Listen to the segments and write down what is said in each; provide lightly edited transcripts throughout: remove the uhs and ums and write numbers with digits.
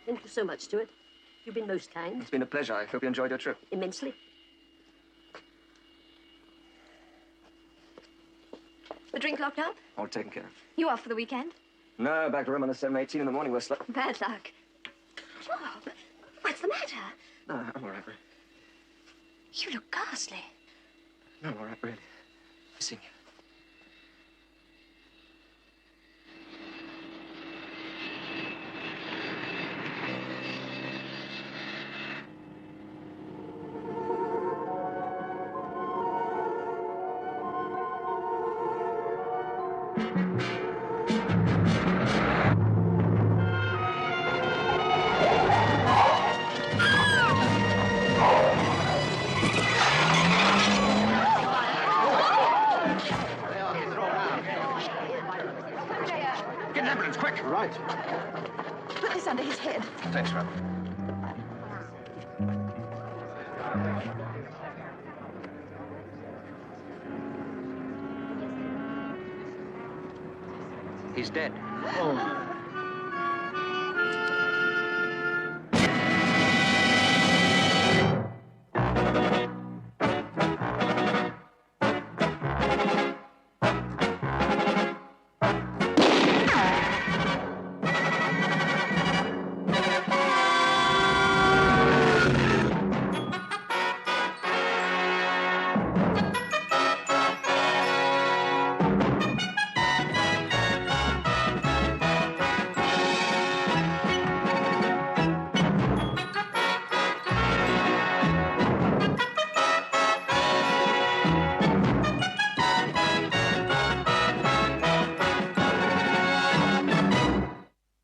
Thank you so much, Stuart. You've been most kind. It's been a pleasure. I hope you enjoyed your trip. Immensely. The drink locked up? All taken care of. You off for the weekend? No, back to room on the 7:18 in the morning, Whistler. Bad luck. Job, what's the matter? No, I'm all right, really. You look ghastly. No, I'm all right, really. Missing you. Put this under his head. Thanks, Rob. He's dead. Oh.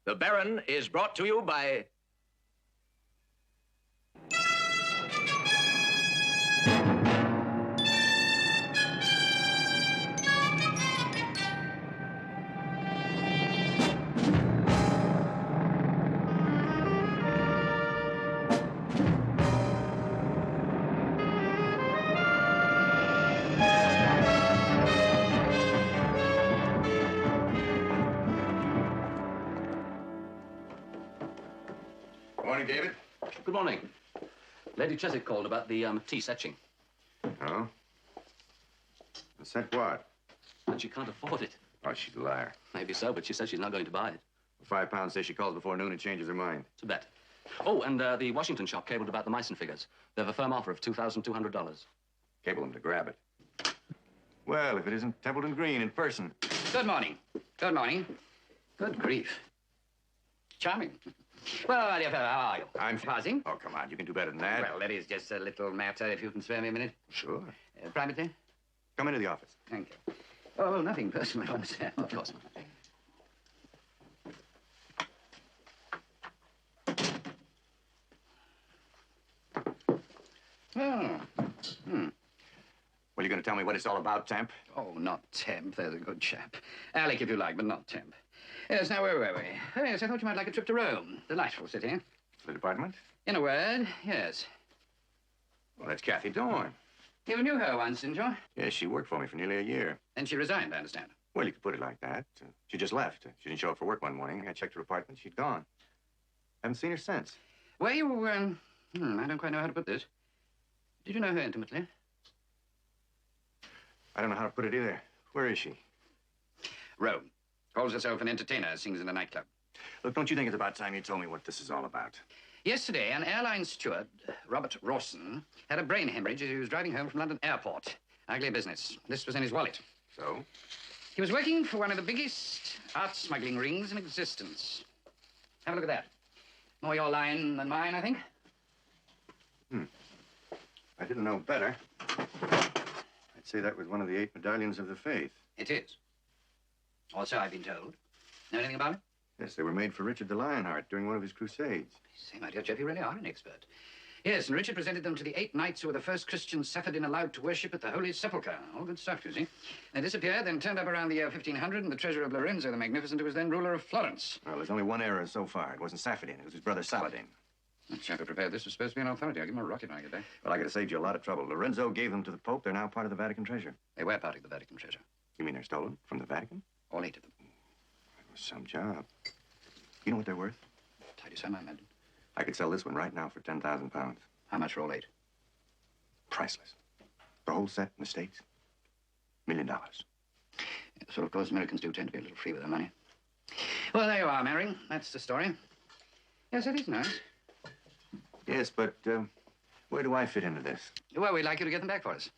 The Baron is brought to you by... Morning, David. Good morning. Lady Cheswick called about the tea setching. Oh? Set what? And she can't afford it. Oh, she's a liar. Maybe so, but she says she's not going to buy it. £5 says she calls before noon and changes her mind. It's a bet. Oh, and the Washington shop cabled about the Meissen figures. They have a firm offer of $2,200. Cable them to grab it. Well, if it isn't Templeton Green in person. Good morning. Good morning. Good grief. Charming. Well, my dear fellow, how are you? I'm passing. Oh, come on, you can do better than that. Well, that is just a little matter, if you can spare me a minute. Sure. Privately? Come into the office. Thank you. Oh, well, nothing personal, I understand. Of course. Oh. Well, you going to tell me what it's all about, Temp? Oh, not Temp. There's a good chap. Alec, if you like, but not Temp. Yes, now, where were we? Oh, yes, I thought you might like a trip to Rome. Delightful city. The department? In a word, yes. Well, that's Kathy Dorn. You knew her once, didn't you? Yes, she worked for me for nearly a year. And she resigned, I understand. Well, you could put it like that. She just left. She didn't show up for work one morning. I checked her apartment. She'd gone. Haven't seen her since. Were you, I don't quite know how to put this. Did you know her intimately? I don't know how to put it either. Where is she? Rome. Calls herself an entertainer, sings in a nightclub. Look, don't you think it's about time you told me what this is all about? Yesterday, an airline steward, Robert Rawson, had a brain hemorrhage as he was driving home from London Airport. Ugly business. This was in his wallet. So? He was working for one of the biggest art smuggling rings in existence. Have a look at that. More your line than mine, I think. I didn't know better. I'd say that was one of the 8 medallions of the faith. It is. Or so I've been told. Know anything about it? Yes, they were made for Richard the Lionheart during one of his crusades. Say, my dear chap, you really are an expert. Yes, and Richard presented them to the 8 knights who were the first Christians Sapphirdin allowed to worship at the Holy Sepulchre. All good stuff, you see. They disappeared, then turned up around the year 1500, and the treasurer of Lorenzo the Magnificent, who was then ruler of Florence. Well, there's only one error so far. It wasn't Sapphirdin. It was his brother Saladin. The chap who prepared this was supposed to be an authority. I'll give him a rocket when I get there. Well, I could have saved you a lot of trouble. Lorenzo gave them to the Pope. They're now part of the Vatican treasure. They were part of the Vatican treasure. You mean they're stolen from the Vatican? All 8 of them. That was some job. You know what they're worth? Tidy sum, I imagine. I could sell this one right now for 10,000 pounds. How much for all 8? Priceless. The whole set in the States, $1 million. So, of course, Americans do tend to be a little free with their money. Well, there you are, Mary. That's the story. Yes, it is nice. Yes, but where do I fit into this? Well, we'd like you to get them back for us.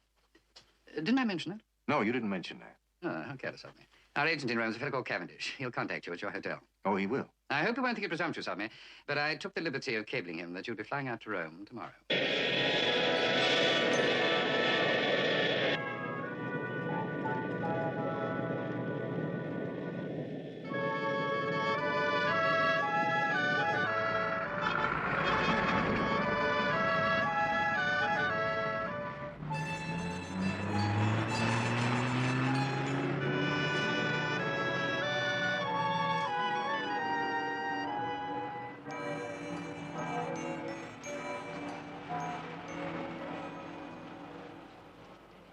Didn't I mention that? No, you didn't mention that. Oh, how careless of me. Our agent in Rome is a fellow called Cavendish. He'll contact you at your hotel. Oh, he will? I hope you won't think it presumptuous of me, but I took the liberty of cabling him that you'll be flying out to Rome tomorrow.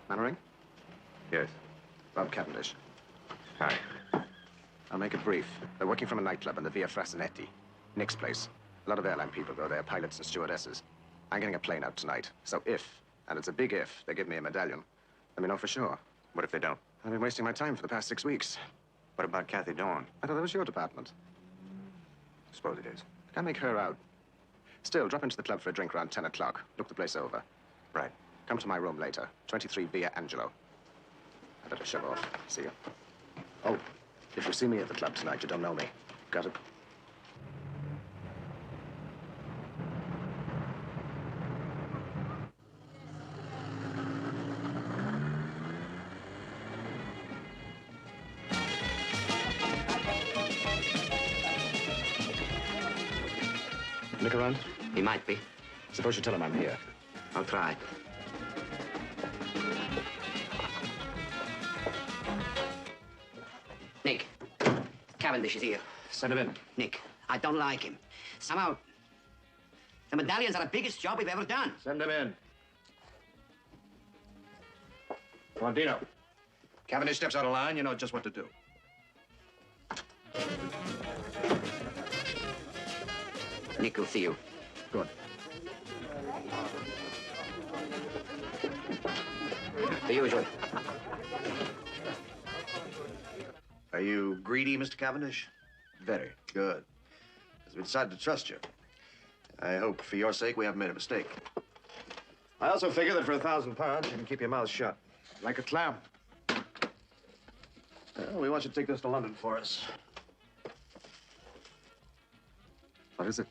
Mannering? Yes. Bob Cavendish. Hi. I'll make it brief. They're working from a nightclub in the Via Frascinetti. Nick's place. A lot of airline people go there, pilots and stewardesses. I'm getting a plane out tonight. So if, and it's a big if, they give me a medallion, let me know for sure. What if they don't? I've been wasting my time for the past 6 weeks. What about Kathy Dawn? I thought that was your department. Suppose it is. Can't make her out. Still, drop into the club for a drink around 10 o'clock. Look the place over. Right. Come to my room later. 23 Via Angelo. I better shove off. See you. Oh, if you see me at the club tonight, you don't know me. Got it? Nick around? He might be. Suppose you tell him I'm here. I'll try. Nick, Cavendish is here. Send him in. Nick, I don't like him. Somehow, the medallions are the biggest job we've ever done. Send him in. Come on, Dino. Cavendish steps out of line, you know just what to do. Nick will see you. Good. The usual. Are you greedy, Mr. Cavendish? Very good. As we decided to trust you. I hope for your sake we haven't made a mistake. I also figure that for 1,000 pounds, you can keep your mouth shut. Like a clam. Well, we want you to take this to London for us. What is it?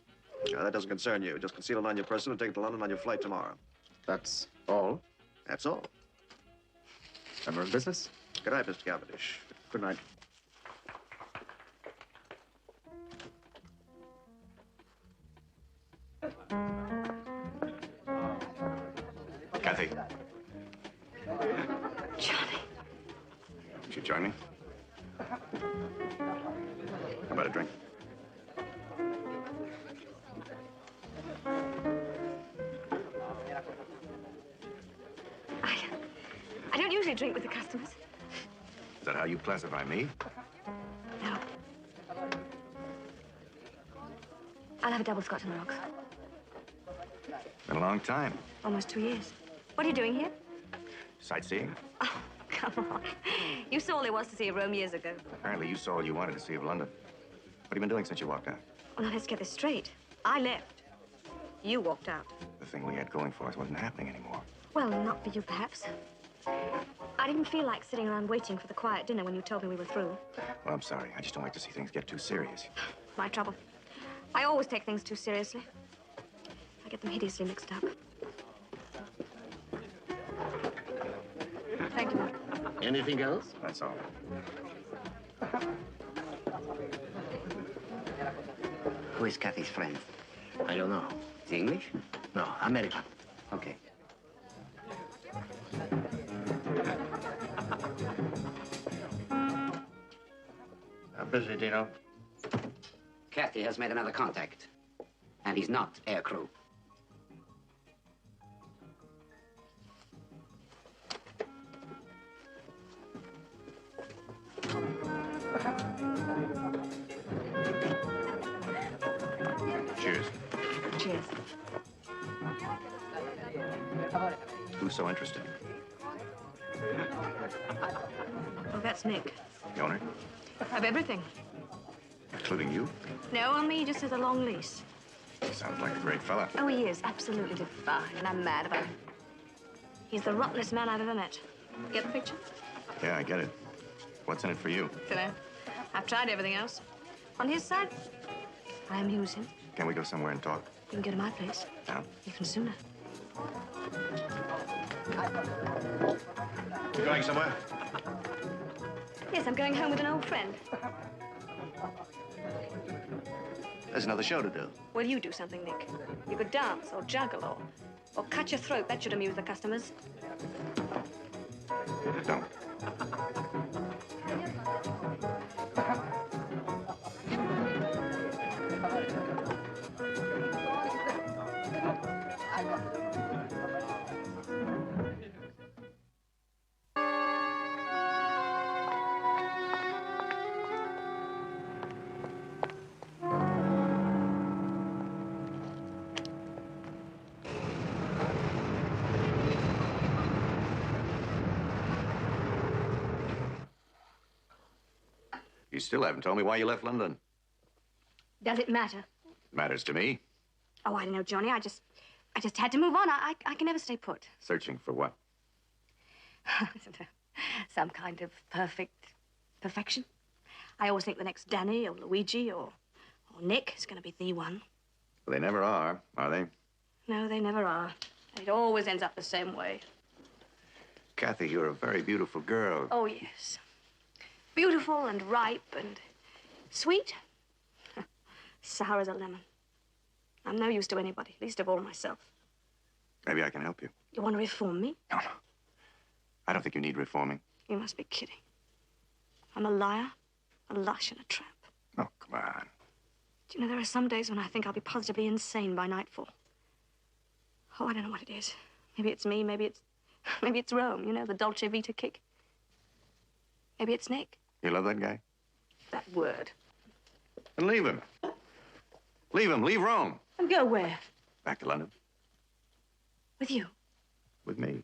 No, that doesn't concern you. Just conceal it on your person and take it to London on your flight tomorrow. That's all? That's all. And we're in business? Good night, Mr. Cavendish. Good night. Kathy, Johnny. would you join me? How about a drink? I don't usually drink with the customers. Is that how you classify me? No. I'll have a double Scotch on the rocks. Been a long time. Almost 2 years. What are you doing here? Sightseeing? Oh, come on. You saw all there was to see of Rome years ago. Apparently you saw all you wanted to see of London. What have you been doing since you walked out? Well, now let's get this straight. I left. You walked out. The thing we had going for us wasn't happening anymore. Well, not for you, perhaps. I didn't feel like sitting around waiting for the quiet dinner when you told me we were through. Well, I'm sorry. I just don't like to see things get too serious. My trouble. I always take things too seriously. I get them hideously mixed up. Thank you. Anything else? That's all. Who is Kathy's friend? I don't know. Is he English? No, American. Okay. How busy, Dino? Kathy has made another contact. And he's not aircrew. Cheers. Cheers. Who's so interesting? Oh, that's Nick. The owner? Of everything. Including you? No, on me, he just has a long lease. Sounds like a great fella. Oh, he is absolutely divine, and I'm mad about him. He's the rottenest man I've ever met. Get the picture? Yeah, I get it. What's in it for you? Dunno. I've tried everything else. On his side, I amuse him. Can we go somewhere and talk? You can go to my place. Now? Even sooner. You going somewhere? Yes, I'm going home with an old friend. There's another show to do. Well, you do something, Nick. You could dance or juggle or cut your throat. That should amuse the customers. Don't. You still haven't told me why you left London. Does it matter? Matters to me. Oh, I don't know, Johnny. I just had to move on. I can never stay put. Searching for what? Some kind of perfection. I always think the next Danny or Luigi or Nick is going to be the one. Well, they never are they? No, they never are. It always ends up the same way. Kathy, you're a very beautiful girl. Oh, yes. Beautiful and ripe and sweet. Sour as a lemon. I'm no use to anybody, least of all myself. Maybe I can help you. You want to reform me? No. I don't think you need reforming. You must be kidding. I'm a liar, a lush, and a tramp. Oh, come on. Do you know, there are some days when I think I'll be positively insane by nightfall. Oh, I don't know what it is. Maybe it's me, maybe it's Rome, you know, the Dolce Vita kick. Maybe it's Nick. You love that guy? That word. Then leave him. Leave him. Leave Rome. And go where? Back to London. With you? With me.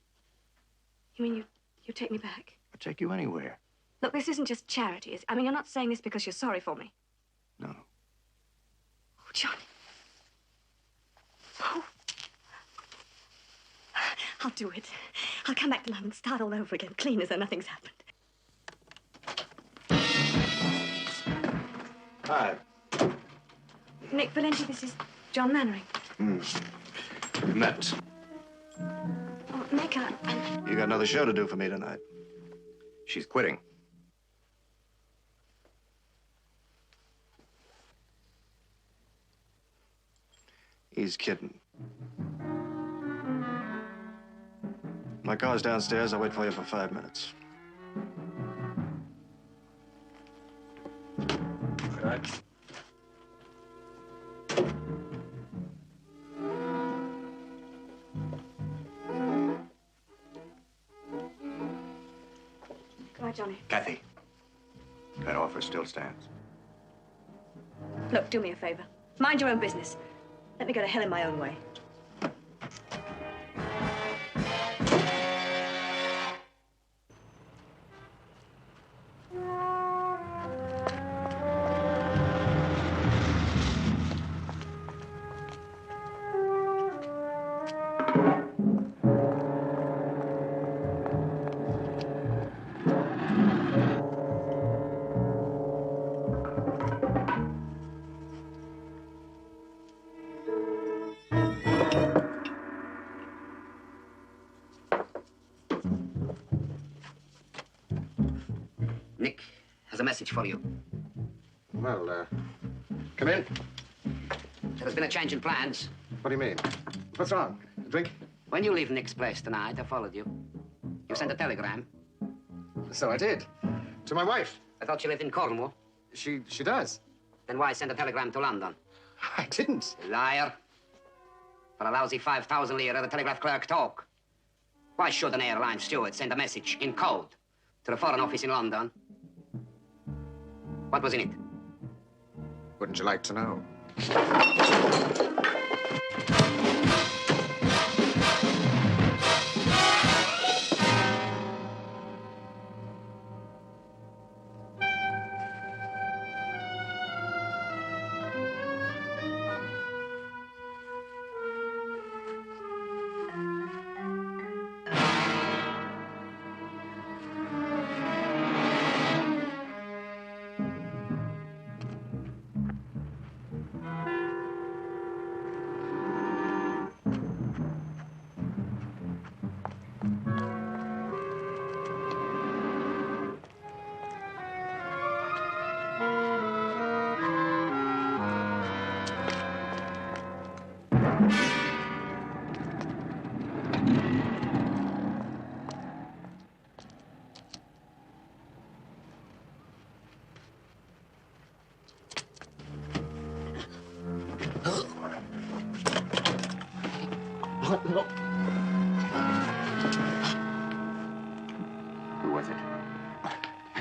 You mean you take me back? I'll take you anywhere. Look, this isn't just charity. I mean, you're not saying this because you're sorry for me. No. Oh, Johnny. Oh. I'll do it. I'll come back to London, start all over again, clean as though nothing's happened. Hi. Nick Valenti, this is John Mannering. Met. Oh, Nick, You got another show to do for me tonight. She's quitting. He's kidding. My car's downstairs. I'll wait for you for 5 minutes. Right. Goodbye, Johnny. Kathy, that offer still stands. Look, do me a favor. Mind your own business. Let me go to hell in my own way. Nick has a message for you. Well, come in. There's been a change in plans. What do you mean? What's wrong? A drink? When you leave Nick's place tonight, I followed you. You sent a telegram. So I did. To my wife. I thought you lived in Cornwall. She does. Then why send a telegram to London? I didn't. Liar. For a lousy 5,000 lira, the telegraph clerk talk. Why should an airline steward send a message in code to the Foreign Office in London? What was in it? Wouldn't you like to know? Who was it?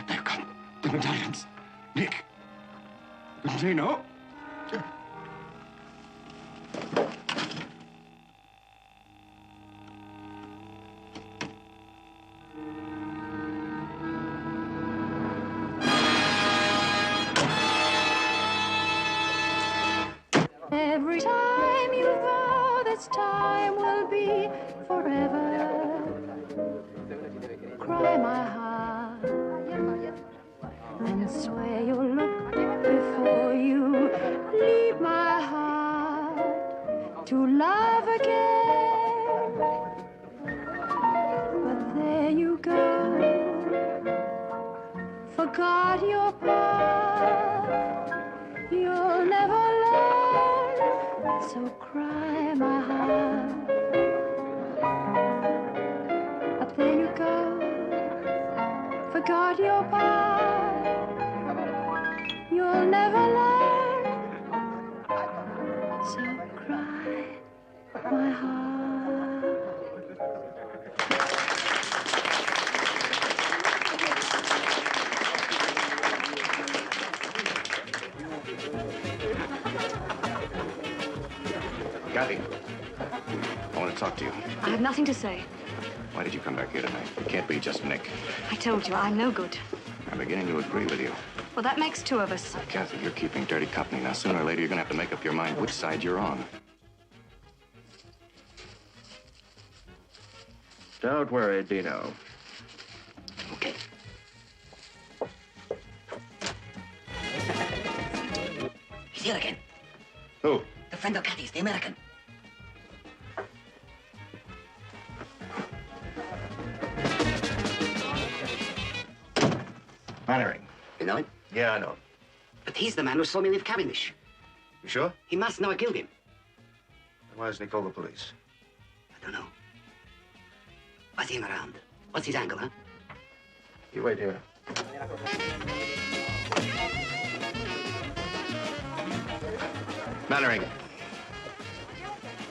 They've got the medallions. Nick. Didn't they know? Every time you vow this time will be forever, cry my heart and swear you'll look before you leave my heart to love again. But there you go, forgot your part, you'll never learn, so cry my heart. But there you go, forgot your part, you'll never learn, so cry my heart. Kathy, I want to talk to you. I have nothing to say. Why did you come back here tonight? It can't be just Nick. I told you, I'm no good. I'm beginning to agree with you. Well, that makes two of us. Kathy, you're keeping dirty company. Now, sooner or later, you're going to have to make up your mind which side you're on. Don't worry, Dino. Okay. He's here again. Who? The friend of Kathy's, the American. Mannering. You know him? Yeah, I know. But he's the man who saw me leave Cavendish. You sure? He must know I killed him. Then why hasn't he called the police? I don't know. I see him around. What's his angle, huh? You wait here. Mannering.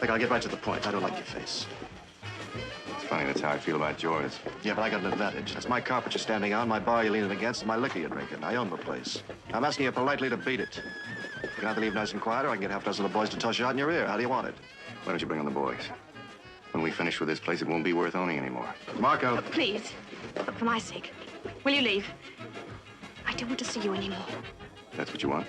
Look, I'll get right to the point. I don't like your face. It's funny, that's how I feel about yours. Yeah, but I got an advantage. That's my carpet you're standing on, my bar you're leaning against, and my liquor you're drinking. I own the place. I'm asking you politely to beat it. You can either leave nice and quiet, or I can get half a dozen of the boys to toss you out in your ear. How do you want it? Why don't you bring on the boys? When we finish with this place, it won't be worth owning anymore. Marco. Please, for my sake, will you leave? I don't want to see you anymore. That's what you want?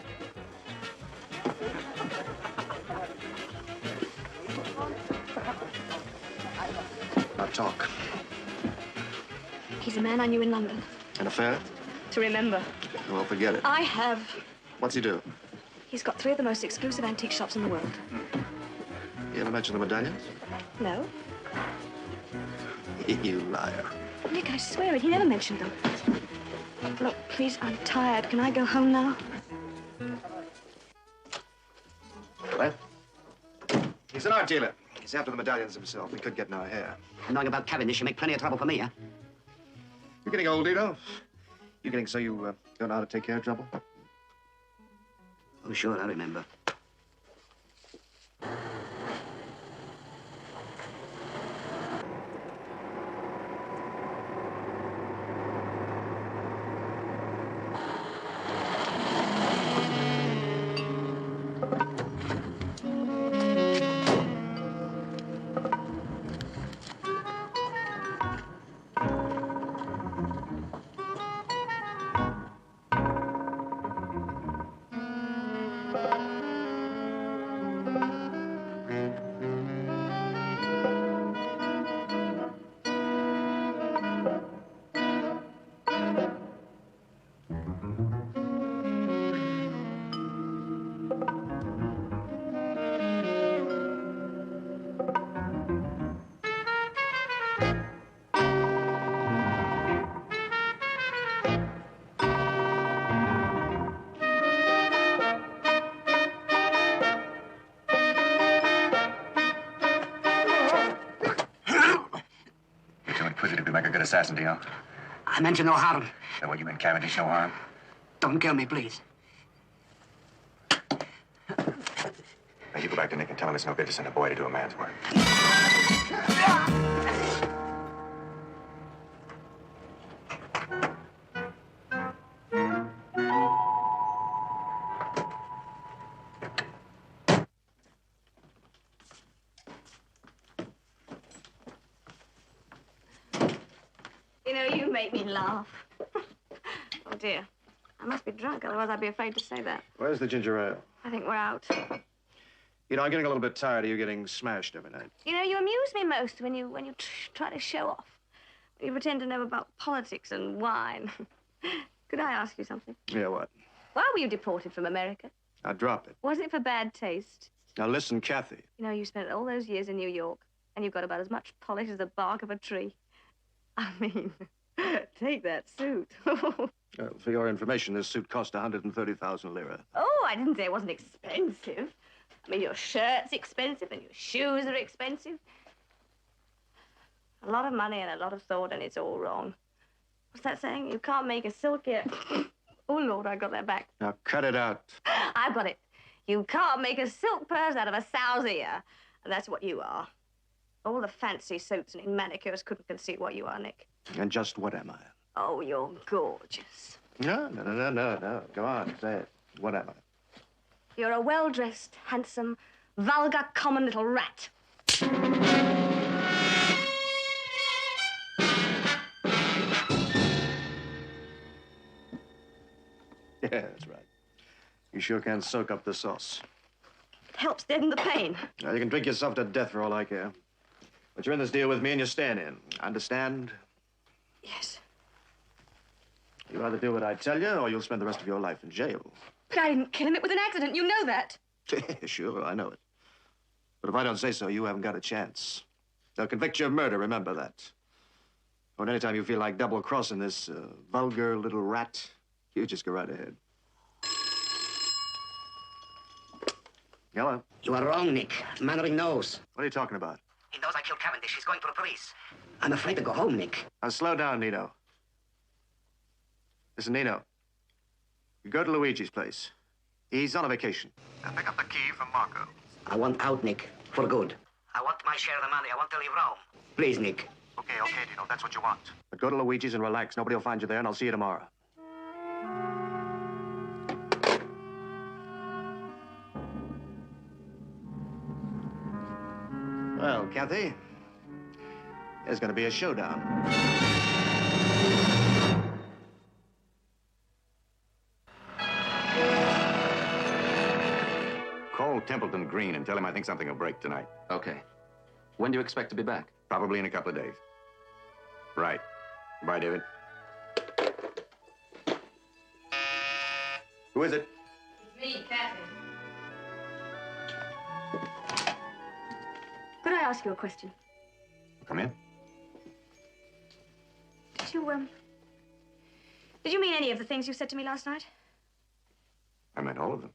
Now talk. He's a man I knew in London. An affair? To remember. Well, forget it. I have. What's he do? He's got 3 of the most exclusive antique shops in the world. You ever mention the medallions? No? You liar. Nick, I swear it. He never mentioned them. Look, please, I'm tired. Can I go home now? What? He's an art dealer. He's after the medallions himself. He could get in our hair. Knowing about Cavendish, you make plenty of trouble for me, huh? You're getting old, Dino. You getting so you don't know how to take care of trouble? Oh, sure, I remember. Make a good assassin, Dino. I meant you no harm. That what you meant, Cavendish, no harm? Don't kill me, please. Now, you go back to Nick and tell him it's no good to send a boy to do a man's work. You know, you make me laugh. Oh, dear. I must be drunk, otherwise I'd be afraid to say that. Where's the ginger ale? I think we're out. You know, I'm getting a little bit tired of you getting smashed every night. You know, you amuse me most when you try to show off. You pretend to know about politics and wine. Could I ask you something? Yeah, what? Why were you deported from America? Now, drop it. Was it for bad taste? Now, listen, Kathy. You know, you spent all those years in New York, and you've got about as much polish as the bark of a tree. I mean, take that suit. For your information, this suit cost 130,000 lira. Oh, I didn't say it wasn't expensive. I mean, your shirt's expensive and your shoes are expensive. A lot of money and a lot of thought, and it's all wrong. What's that saying? You can't make a silk ear. Oh, Lord, I got that back. Now, cut it out. I've got it. You can't make a silk purse out of a sow's ear. And that's what you are. All the fancy suits and manicures couldn't conceal what you are, Nick. And just what am I? Oh, you're gorgeous. No. Go on, say it. What am I? You're a well-dressed, handsome, vulgar, common little rat. Yeah, that's right. You sure can soak up the sauce. It helps deaden the pain. Now, you can drink yourself to death for all I care. But you're in this deal with me and you're staying in. Understand? Yes. You either do what I tell you or you'll spend the rest of your life in jail. But I didn't kill him. It was an accident. You know that. Sure, I know it. But if I don't say so, you haven't got a chance. They'll convict you of murder, remember that. Or anytime you feel like double-crossing this vulgar little rat, you just go right ahead. Hello? You are wrong, Nick. Mannering knows. What are you talking about? He knows I killed Cavendish. He's going to the police. I'm afraid to go home, Nick. Now, slow down, Nino. Listen, Nino. You go to Luigi's place. He's on a vacation. And pick up the key from Marco. I want out, Nick. For good. I want my share of the money. I want to leave Rome. Please, Nick. Okay, Nino. That's what you want. But go to Luigi's and relax. Nobody will find you there, and I'll see you tomorrow. Well, Kathy, there's going to be a showdown. Call Templeton Green and tell him I think something will break tonight. Okay. When do you expect to be back? Probably in a couple of days. Right. Bye, David. Who is it? It's me, Kathy. Could I ask you a question? Come in. Did you mean any of the things you said to me last night? I meant all of them.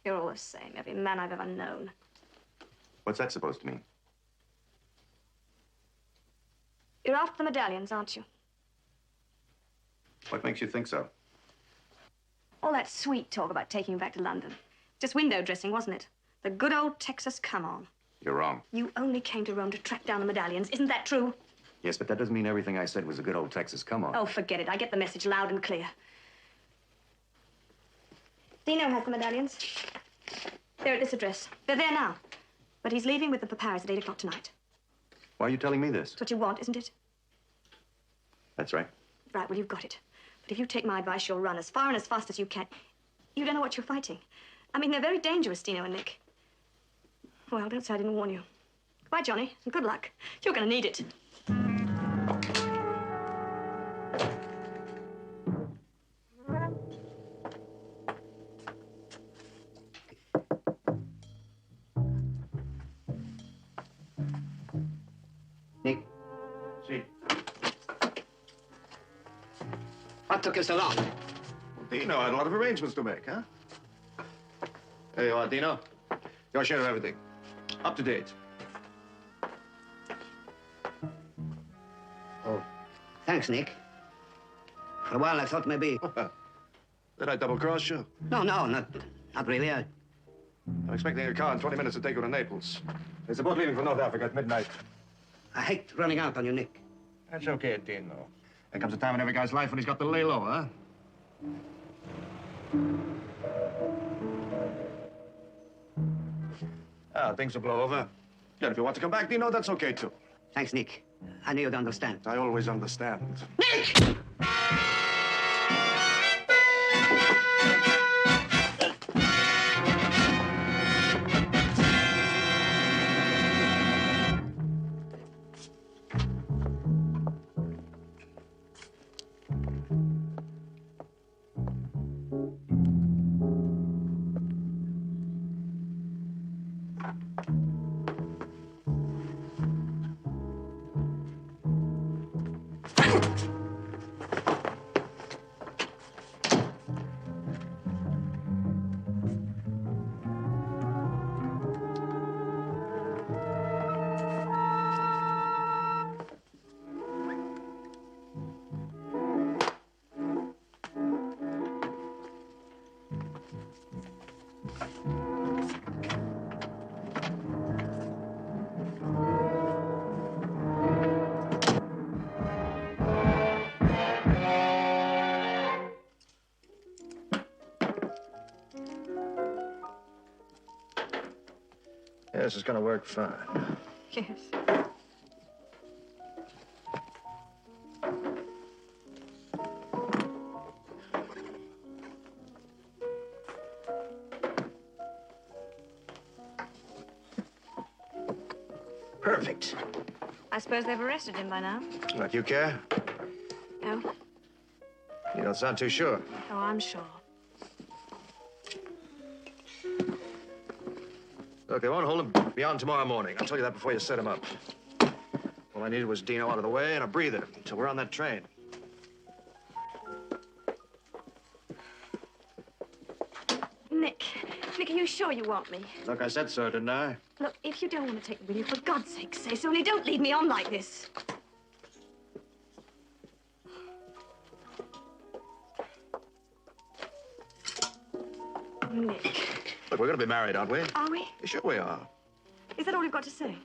You're all the same, every man I've ever known. What's that supposed to mean? You're after the medallions, aren't you? What makes you think so? All that sweet talk about taking you back to London. Just window dressing, wasn't it? The good old Texas come-on. You're wrong. You only came to Rome to track down the medallions. Isn't that true? Yes, but that doesn't mean everything I said was a good old Texas come-on. Oh, forget it. I get the message loud and clear. Dino has the medallions. They're at this address. They're there now. But he's leaving with them for Paris at 8 o'clock tonight. Why are you telling me this? That's what you want, isn't it? That's right. Right, well, you've got it. But if you take my advice, you'll run as far and as fast as you can. You don't know what you're fighting. I mean, they're very dangerous, Dino and Nick. Well, don't say I didn't warn you. Goodbye, Johnny, and good luck. You're going to need it. Nick. See. What took you so long? Dino had a lot of arrangements to make, huh? There you are, Dino. Your share of everything. Up to date. Oh, thanks, Nick. For a while, I thought maybe... Did I double-cross you? No, not really. I'm expecting a car in 20 minutes to take you to Naples. There's a boat leaving for North Africa at midnight. I hate running out on you, Nick. That's okay, Dino. There comes a time in every guy's life when he's got to lay low, huh? Things will blow over. And if you want to come back, Dino, that's okay, too. Thanks, Nick. I knew you'd understand. I always understand. Nick! This is going to work fine. Yes. Perfect. I suppose they've arrested him by now. Like you care? No? You don't sound too sure. Oh, I'm sure. Look, they won't hold him beyond tomorrow morning. I'll tell you that before you set him up. All I needed was Dino out of the way and a breather until we're on that train. Nick, are you sure you want me? Look, I said so, didn't I? Look, if you don't want to take me with you, for God's sake, say so, only don't lead me on like this. Nick. Look, we're going to be married, aren't we? Are we? Sure we are. Is that all you've got to say?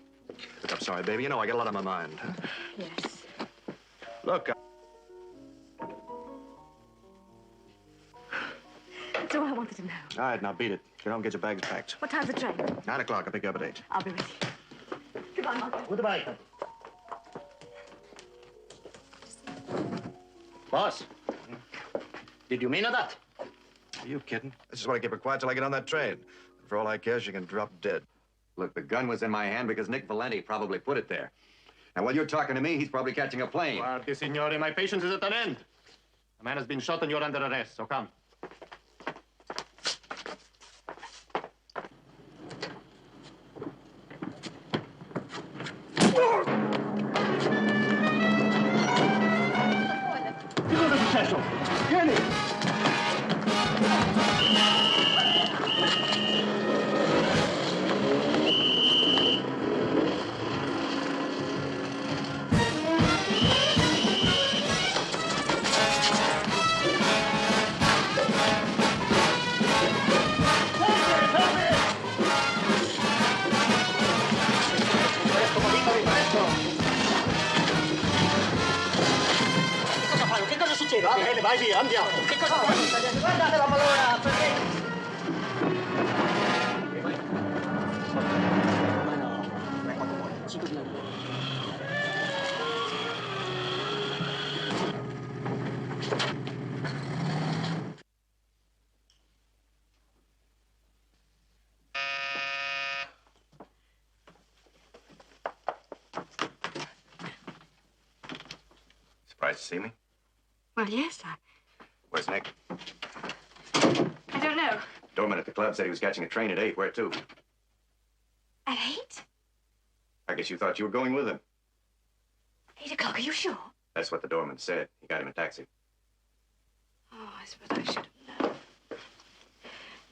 Look, I'm sorry, baby. You know I get a lot on my mind. Huh? Yes. Look, That's all I wanted to know. all right, now beat it. Get home, get your bags packed. What time's the train? 9 o'clock. I'll pick you up at 8. I'll be with you. Goodbye, Marco. Goodbye. Boss, did you mean that? Are you kidding? I just want to keep her quiet till I get on that train. For all I care, she can drop dead. Look, the gun was in my hand because Nick Valenti probably put it there. And while you're talking to me, he's probably catching a plane. Guardi, signore, my patience is at an end. A man has been shot and you're under arrest, so come. Cosa è successo? Vieni! Che cosa succede? Va bene, vai via, andiamo. Che cosa fai? Guardate la malora, perché... Ma no, ma quanto vuoi? 5.000 lire. Surprised to see me? Well, yes, Where's Nick? I don't know. Doorman at the club said he was catching a train at 8. Where to? At 8? I guess you thought you were going with him. 8 o'clock, are you sure? That's what the doorman said. He got him a taxi. Oh, I suppose I should have known.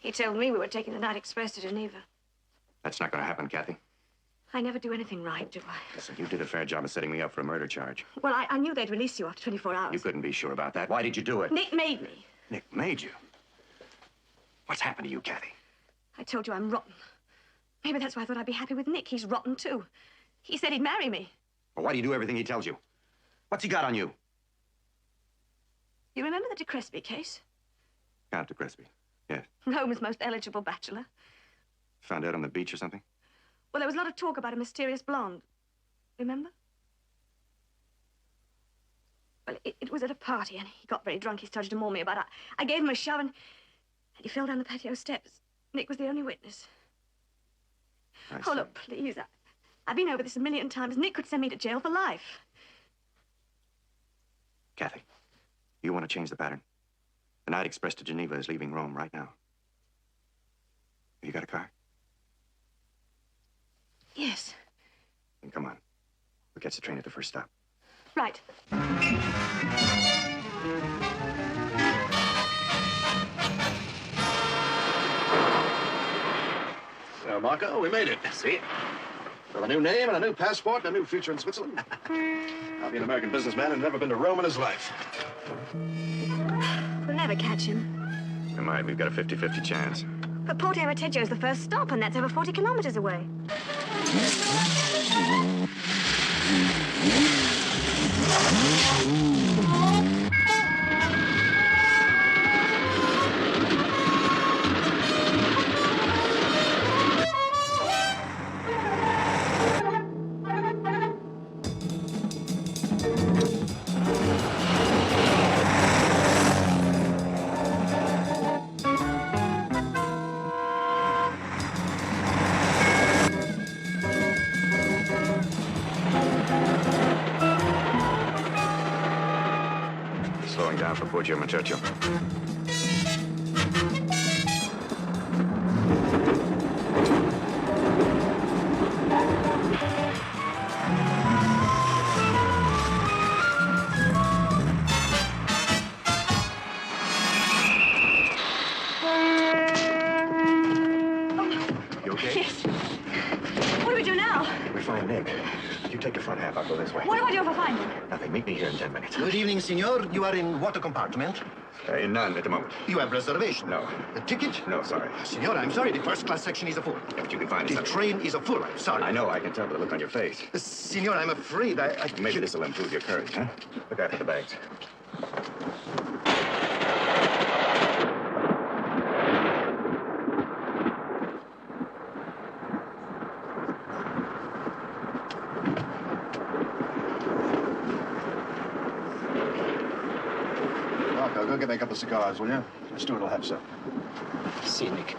He told me we were taking the night express to Geneva. That's not going to happen, Kathy. I never do anything right, do I? Listen, you did a fair job of setting me up for a murder charge. Well, I knew they'd release you after 24 hours. You couldn't be sure about that. Why did you do it? Nick made me. Nick made you. What's happened to you, Kathy? I told you I'm rotten. Maybe that's why I thought I'd be happy with Nick. He's rotten, too. He said he'd marry me. Well, why do you do everything he tells you? What's he got on you? You remember the de Crespi case? Count de Crespi. Yes. Rome's most eligible bachelor. Found out on the beach or something? Well, there was a lot of talk about a mysterious blonde. Remember? Well, it was at a party, and he got very drunk. He started to maul me about it. I gave him a shove, and he fell down the patio steps. Nick was the only witness. Oh, look, please. I've been over this a million times. Nick could send me to jail for life. Kathy, you want to change the pattern? The Night Express to Geneva is leaving Rome right now. Have you got a car? Yes. Then come on. We'll catch the train at the first stop. Right. So, Marco, we made it. See? With a new name and a new passport and a new future in Switzerland. I'll be an American businessman and never been to Rome in his life. We'll never catch him. We might. We've got a 50-50 chance. But Porto Mateggio is the first stop, and that's over 40 kilometers away. Slowing down for Porto Mateggio. You okay? Yes. What do we do now? We find Nick. You take the front half. I'll go this way. What do I do if I find him? Nothing. Meet me here in 10 minutes. Good evening, senor. You are in what compartment? None at the moment. You have reservation? No. The ticket? No, sorry. Senor, I'm sorry. The first class section is a full. Yeah, but you can find The it. train is a full. I'm sorry. I know. I can tell by the look on your face. Senor, I'm afraid I... Maybe this will improve your courage, huh? Look after the bags. Marco, go get me a couple of cigars, will you? Stuart will have some. See you, Nick.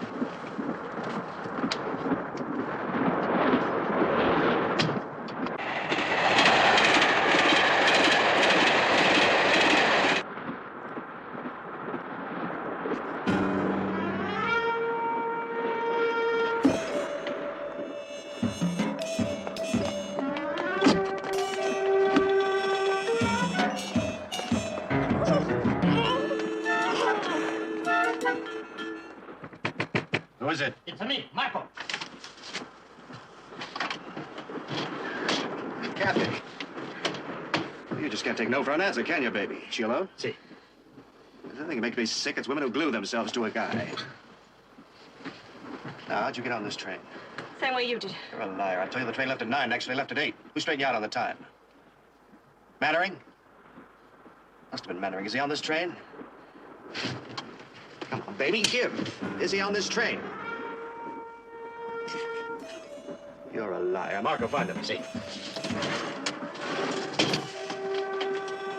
Who is it? It's me, Marco. Kathy. You just can't take no for an answer, can you, baby? She alone? See. The thing that makes me sick, it's women who glue themselves to a guy. Now, how'd you get on this train? Same way you did. You're a liar. I tell you, the train left at 9, actually left at 8. Who straightened you out on the time? Mannering? Must have been Mannering. Is he on this train? Come on, baby, give. Is he on this train? You're a liar. Marco, find him. See.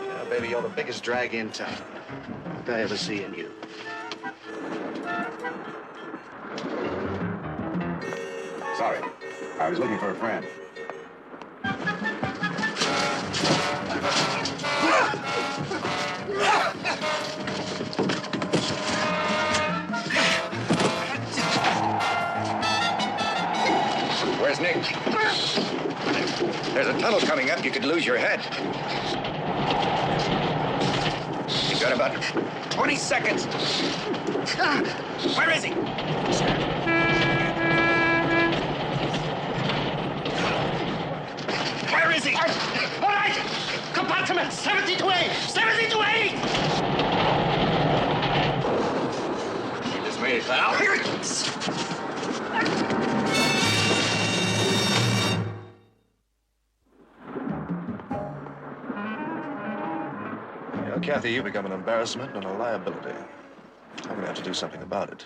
Yeah, baby, you're the biggest drag in town. What did I ever see in you? Sorry. I was looking for a friend. Where's Nick? There's a tunnel coming up. You could lose your head. You've got about 20 seconds. Where is he? Where is he? All right! Compartment 70 to 8! 70 to 8! You just made it, pal. Kathy, you've become an embarrassment and a liability. I'm going to have to do something about it.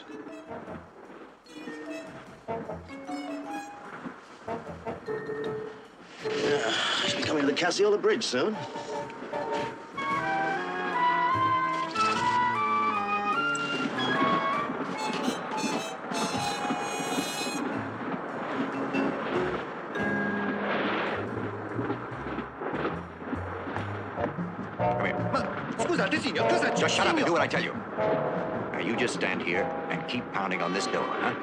Yeah, she'll be coming to the Cassiola Bridge soon. Just shut up and do what I tell you. Now, you just stand here and keep pounding on this door, huh?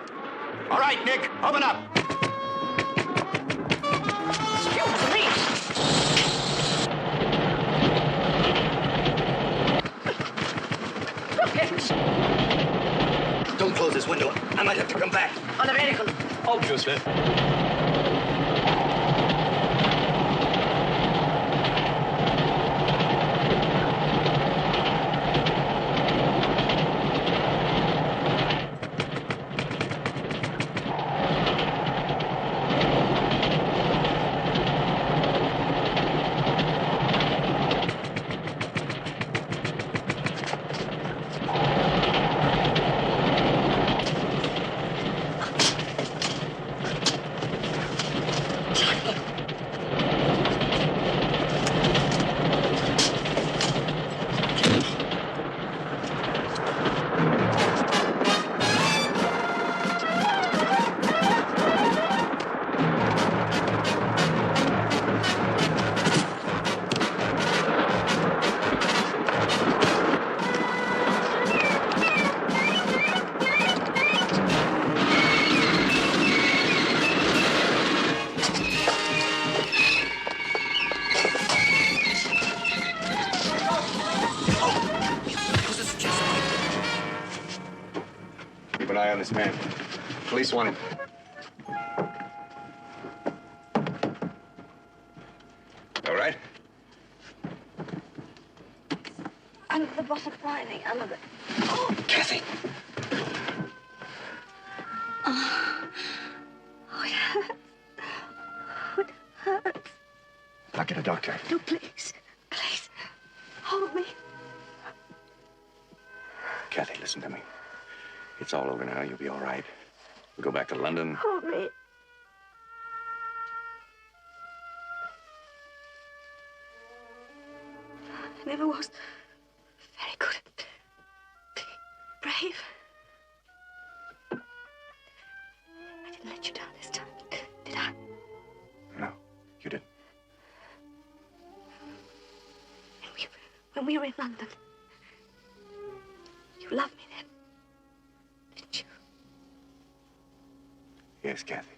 All right, Nick, open up. Excuse me. Don't close this window. I might have to come back. On the vehicle. Obviously. Keep an eye on this man. Police want him. All right? Under the bottom lining, under the... Oh, Kathy. Oh, it hurts. Oh, it hurts. I'll get a doctor. No, please. Please. Hold me. Kathy, listen to me. It's all over now. You'll be all right. We'll go back to London. Hold me. I never was very good at being brave. I didn't let you down this time, did I? No, you didn't. When we were in London, you loved me then, didn't you? Yes, Kathy.